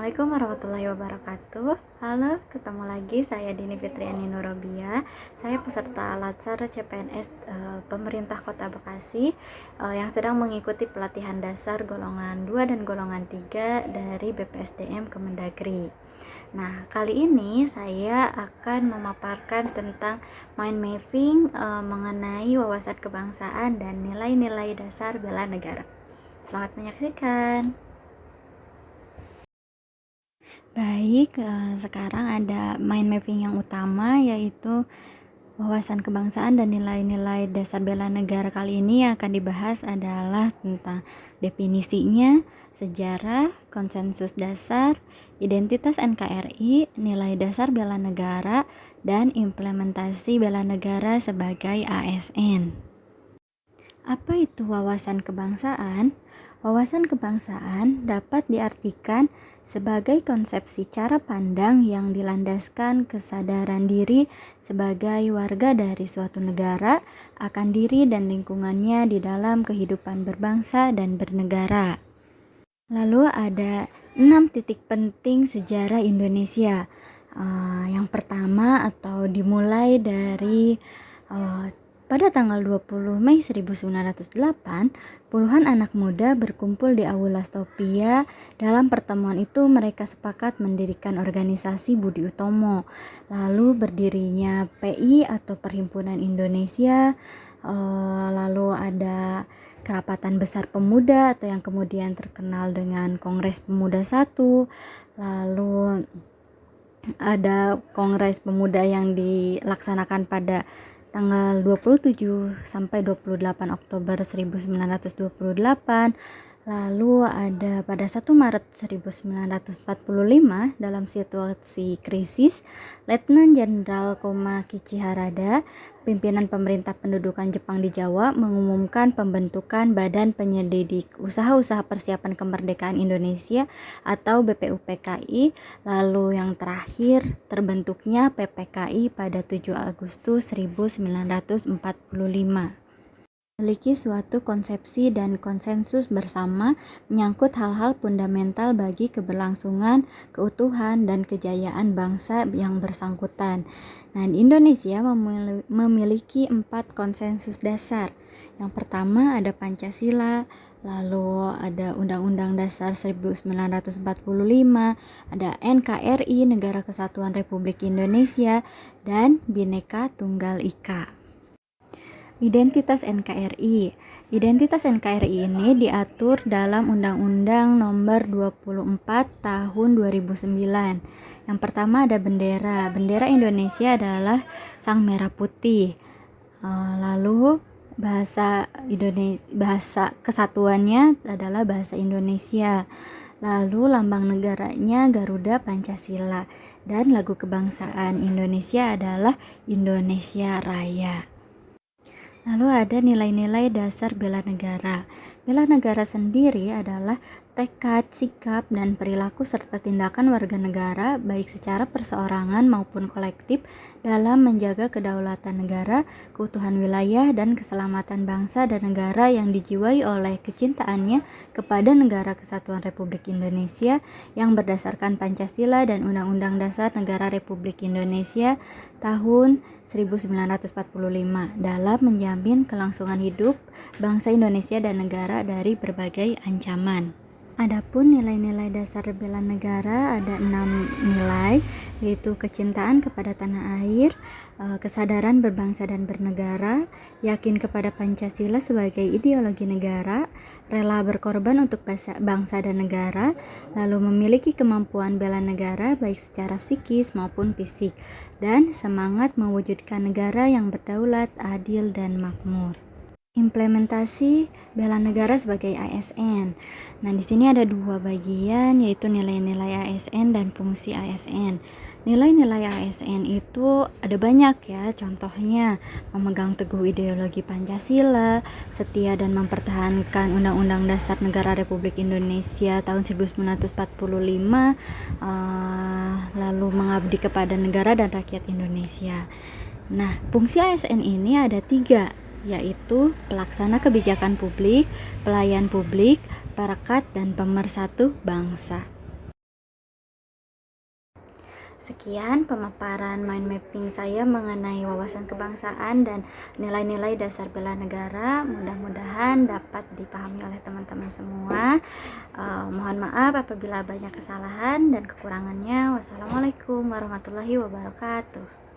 Assalamualaikum warahmatullahi wabarakatuh. Halo, ketemu lagi saya Dini Fitriani Nurobia. Saya peserta Latsar CPNS Pemerintah Kota Bekasi yang sedang mengikuti pelatihan dasar golongan 2 dan golongan 3 dari BPSDM Kemendagri. Nah, kali ini saya akan memaparkan tentang mind mapping mengenai wawasan kebangsaan dan nilai-nilai dasar bela negara. Selamat menyaksikan. Baik, sekarang ada mind mapping yang utama, yaitu wawasan kebangsaan dan nilai-nilai dasar bela negara. Kali ini yang akan dibahas adalah tentang definisinya, sejarah, konsensus dasar, identitas NKRI, nilai dasar bela negara, dan implementasi bela negara sebagai ASN. Apa itu wawasan kebangsaan? Wawasan kebangsaan dapat diartikan sebagai konsepsi cara pandang yang dilandaskan kesadaran diri sebagai warga dari suatu negara akan diri dan lingkungannya di dalam kehidupan berbangsa dan bernegara. Lalu ada 6 titik penting sejarah Indonesia. Yang pertama atau dimulai dari pada tanggal 20 Mei 1908, puluhan anak muda berkumpul di Aula Stopia. Dalam pertemuan itu mereka sepakat mendirikan organisasi Budi Utomo. Lalu berdirinya PI atau Perhimpunan Indonesia. Lalu ada Kerapatan Besar Pemuda atau yang kemudian terkenal dengan Kongres Pemuda I. Lalu ada Kongres Pemuda yang dilaksanakan pada tanggal 27 sampai 28 Oktober 1928. Lalu ada pada 1 Maret 1945 dalam situasi krisis, Letnan Jenderal Koma Kichi-Harada, pimpinan pemerintah pendudukan Jepang di Jawa, mengumumkan pembentukan Badan Penyelidik Usaha-Usaha Persiapan Kemerdekaan Indonesia atau BPUPKI. Lalu yang terakhir terbentuknya PPKI pada 7 Agustus 1945. Memiliki suatu konsepsi dan konsensus bersama menyangkut hal-hal fundamental bagi keberlangsungan, keutuhan, dan kejayaan bangsa yang bersangkutan. Nah, Indonesia memiliki 4 konsensus dasar. Yang pertama ada Pancasila, lalu ada Undang-Undang Dasar 1945, ada NKRI, Negara Kesatuan Republik Indonesia, dan Bhinneka Tunggal Ika. Identitas NKRI. Identitas NKRI ini diatur dalam Undang-Undang Nomor 24 Tahun 2009. Yang pertama ada bendera. Bendera Indonesia adalah sang merah putih. Lalu bahasa kesatuannya adalah bahasa Indonesia. Lalu lambang negaranya Garuda Pancasila, dan lagu kebangsaan Indonesia adalah Indonesia Raya. Lalu ada nilai-nilai dasar bela negara. Bela negara sendiri adalah tekad, sikap, dan perilaku serta tindakan warga negara baik secara perseorangan maupun kolektif dalam menjaga kedaulatan negara, keutuhan wilayah, dan keselamatan bangsa dan negara yang dijiwai oleh kecintaannya kepada Negara Kesatuan Republik Indonesia yang berdasarkan Pancasila dan Undang-Undang Dasar Negara Republik Indonesia tahun 1945 dalam menjamin kelangsungan hidup bangsa Indonesia dan negara dari berbagai ancaman. Adapun nilai-nilai dasar bela negara ada 6 nilai, yaitu kecintaan kepada tanah air, kesadaran berbangsa dan bernegara, yakin kepada Pancasila sebagai ideologi negara, rela berkorban untuk bangsa dan negara, lalu memiliki kemampuan bela negara baik secara psikis maupun fisik, dan semangat mewujudkan negara yang berdaulat, adil, dan makmur. Implementasi bela negara sebagai ASN. Nah, di sini ada 2 bagian, yaitu nilai-nilai ASN dan fungsi ASN. Nilai-nilai ASN itu ada banyak ya, contohnya memegang teguh ideologi Pancasila, setia dan mempertahankan Undang-Undang Dasar Negara Republik Indonesia tahun 1945, lalu mengabdi kepada negara dan rakyat Indonesia. Nah, fungsi ASN ini ada 3, yaitu pelaksana kebijakan publik, pelayan publik, perekat, dan pemersatu bangsa. Sekian pemaparan mind mapping saya mengenai wawasan kebangsaan dan nilai-nilai dasar bela negara. Mudah-mudahan dapat dipahami oleh teman-teman semua. Mohon maaf apabila banyak kesalahan dan kekurangannya. Wassalamualaikum warahmatullahi wabarakatuh.